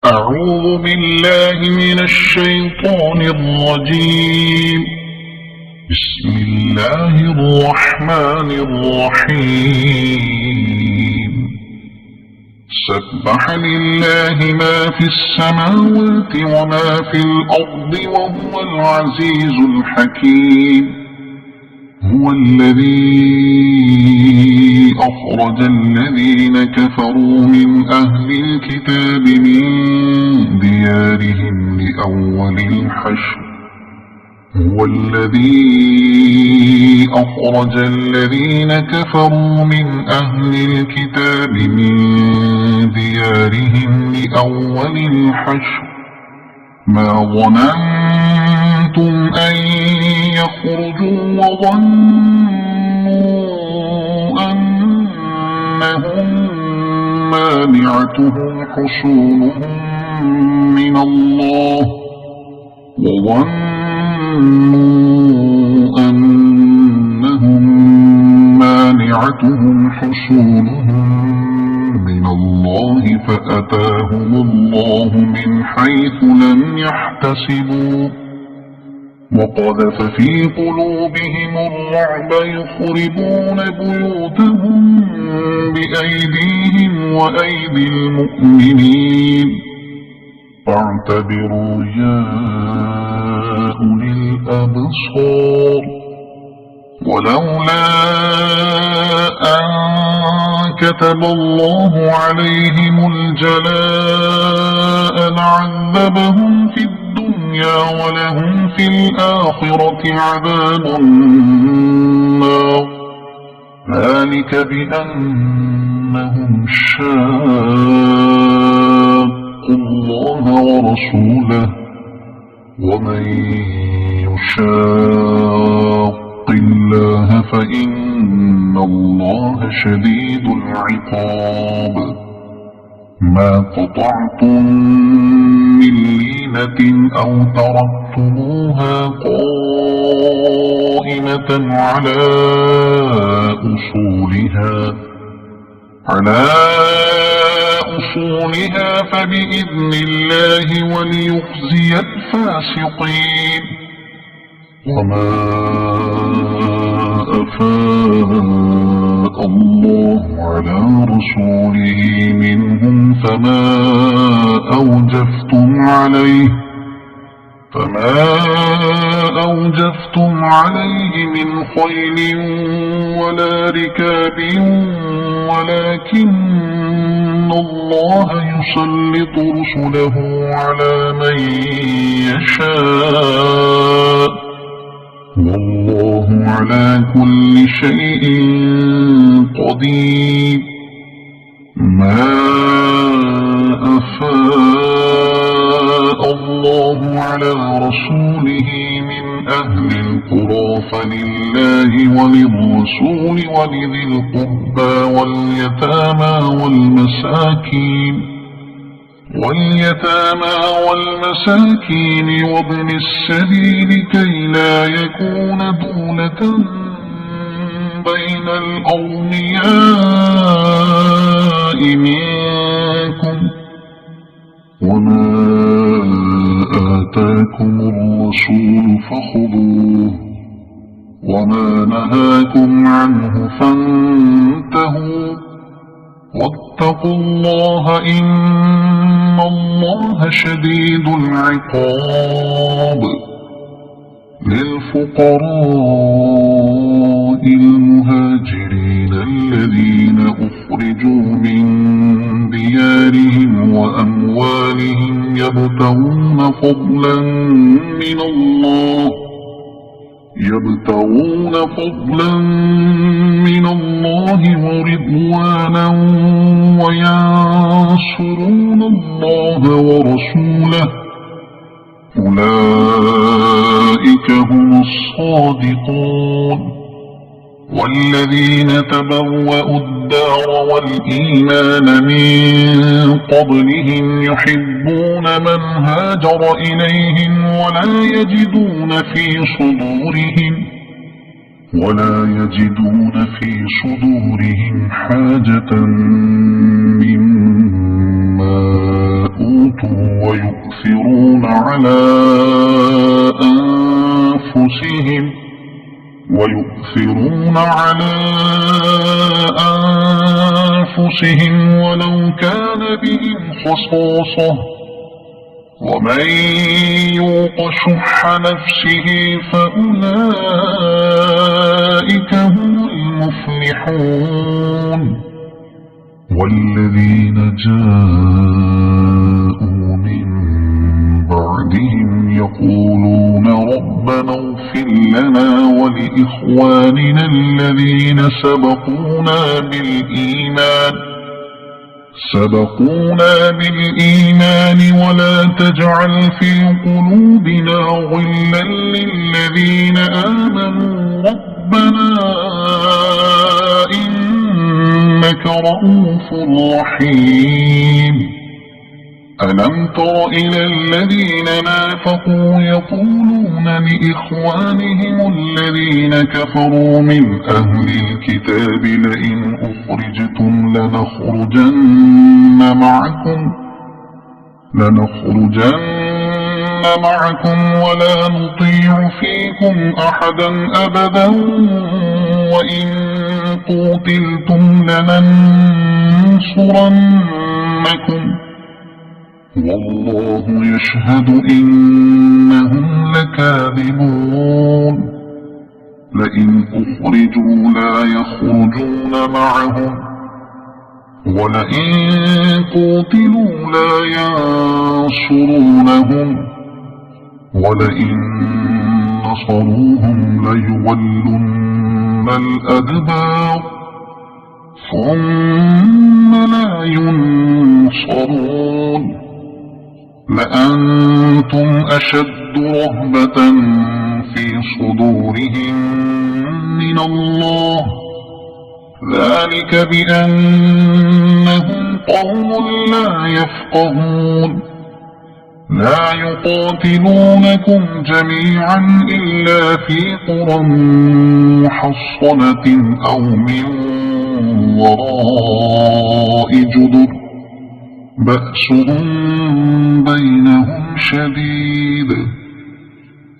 أعوذ بالله من الشيطان الرجيم. بسم الله الرحمن الرحيم. سبح لله ما في السماوات وما في الأرض وهو العزيز الحكيم. هو الذي أخرج الذين كفروا من أهل الكتاب من ديارهم لأول الحشر. هو الذي أخرج الذين كفروا من أهل الكتاب من ديارهم لأول الحشر. ما ظننتم أن يخرجوا وظنوا أنهم مانعتهم حصونهم من الله من الله فأتاهم الله من حيث لم يحتسبوا وقذف في قلوبهم الرعب يخربون بيوتهم بأيديهم وأيدي المؤمنين. فاعتبروا يا أولي الأبصار. ولولا أن كتب الله عليهم الجلاء لعذبهم في الدنيا ولهم في الآخرة عذاب النار. ذلك بأنهم شاقوا الله ورسوله ومن يشاق الله فإن الله شديد العقاب. ما قطعتم من لينة أو تركتموها قائمة على أصولها فبإذن الله وليخزي الفاسقين. وما أفاء الله على رسوله منهم فما أوجفتم عليه من خيل ولا ركاب ولكن الله يسلط رسله على من يشاء والله على كل شيء قدير. ما أفاء الله على رسوله من أهل القرى فلله وللرسول ولذي القربى واليتامى والمساكين وابن السبيل كي لا يكون دولة بين الأغنياء منكم. وما آتاكم الرسول فخذوه وما نهاكم عنه فانتهوا واتقوا الله إن الله شديد العقاب. للفقراء المهاجرين الذين أخرجوا من ديارهم وأموالهم يبتغون فضلا من الله ورضوانا وينصرون الله ورسوله أولئك هم الصادقون. والذين تبوأوا الدار والإيمان من قبلهم يحبون من هاجر إليهم ولا يجدون في صدورهم حاجة مما أوتوا ويؤثرون على أنفسهم ولو كان بهم خصاصة ومن يوق شح نفسه فأولئك هم المفلحون والذين جاءوا من بعدهم يقولون ربنا اغفر لنا ولإخواننا الذين سبقونا بالإيمان ولا تجعل في قلوبنا غلا للذين آمنوا ربنا إنك رؤوف رحيم ألم تر إلى الذين نافقوا يقولون لإخوانهم الذين كفروا من أهل الكتاب لئن أخرجتم لنخرجن معكم ولا نطيع فيكم أحدا أبدا وإن قوتلتم لننصرنكم والله يشهد إنهم لكاذبون لئن أخرجوا لا يخرجون معهم ولئن قوتلوا لا ينصرونهم ولئن نصروهم ليولن الأدبار ثم لا ينصرون لأنتم أشد رهبة في صدورهم من الله ذلك بأنهم قوم لا يفقهون لا يقاتلونكم جميعا إلا في قرى محصنة أو من وراء جدر بأسهم بينهم شديد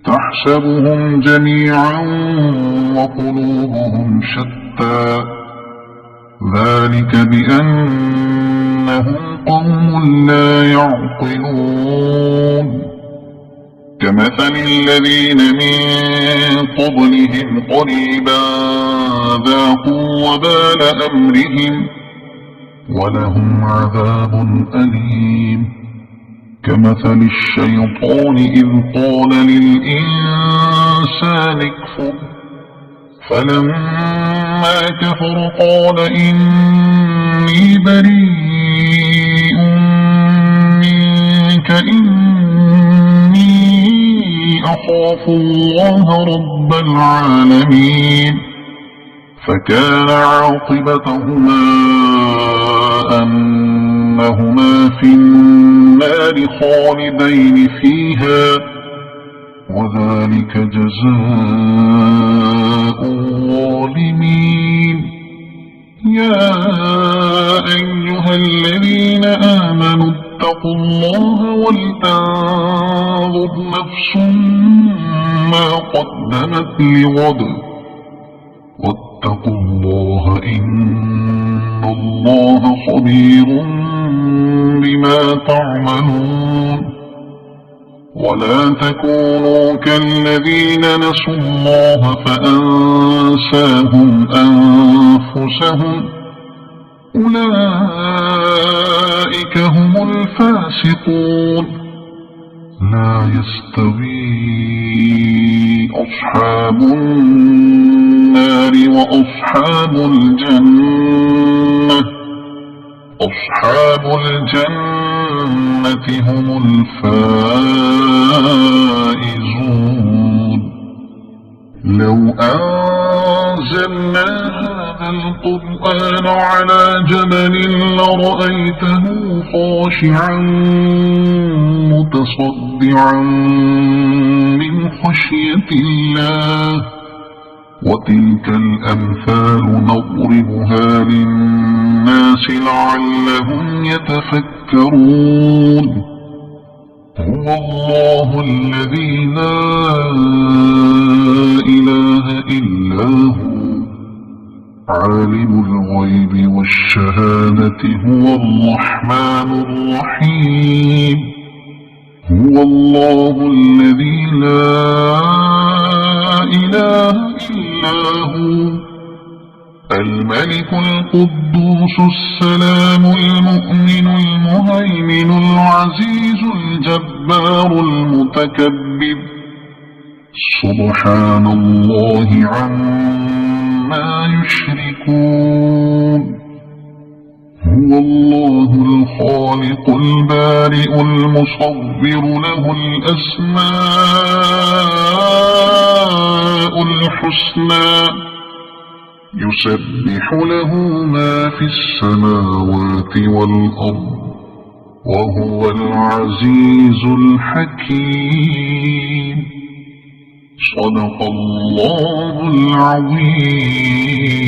تحسبهم جميعا وقلوبهم شتى ذلك بأنهم قوم لا يعقلون كمثل الذين من قبلهم قريبا ذاقوا وبال أمرهم ولهم عذاب أليم كمثل الشيطان إذ قال للإنسان اكفر فلما كفر قال إني بريء منك إني أخاف الله رب العالمين فكان عاقبتهما أنهما في النار خالدين فيها وذلك جزاء الظالمين يا أيها الذين آمنوا اتقوا الله ولتنظر نفس ما قدمت لغد واتقوا الله إن الله خبير بما تعملون ولا تكونوا كالذين نسوا الله فأنساهم أنفسهم أولئك هم الفاسقون لا يستوي أصحاب النار وأصحاب الجنة أصحاب الجنة هم الفائزون لو أنزلنا هذا القرآن على جبل لرأيته خاشعا متصدعا من خشية الله وتلك الأمثال نضربها للناس لعلهم يتفكرون هو الله الذي لا إله إلا هو عالم الغيب والشهادة هو الرحمن الرحيم هو الله الذي لا إله إلا هو الملك القدوس السلام المؤمن المهيمن العزيز الجبار المتكبر سبحان الله عما يشركون هو الله الخالق البارئ المصور له الأسماء الحسنى يسبح له ما في السماوات والأرض وهو العزيز الحكيم صدق الله العظيم.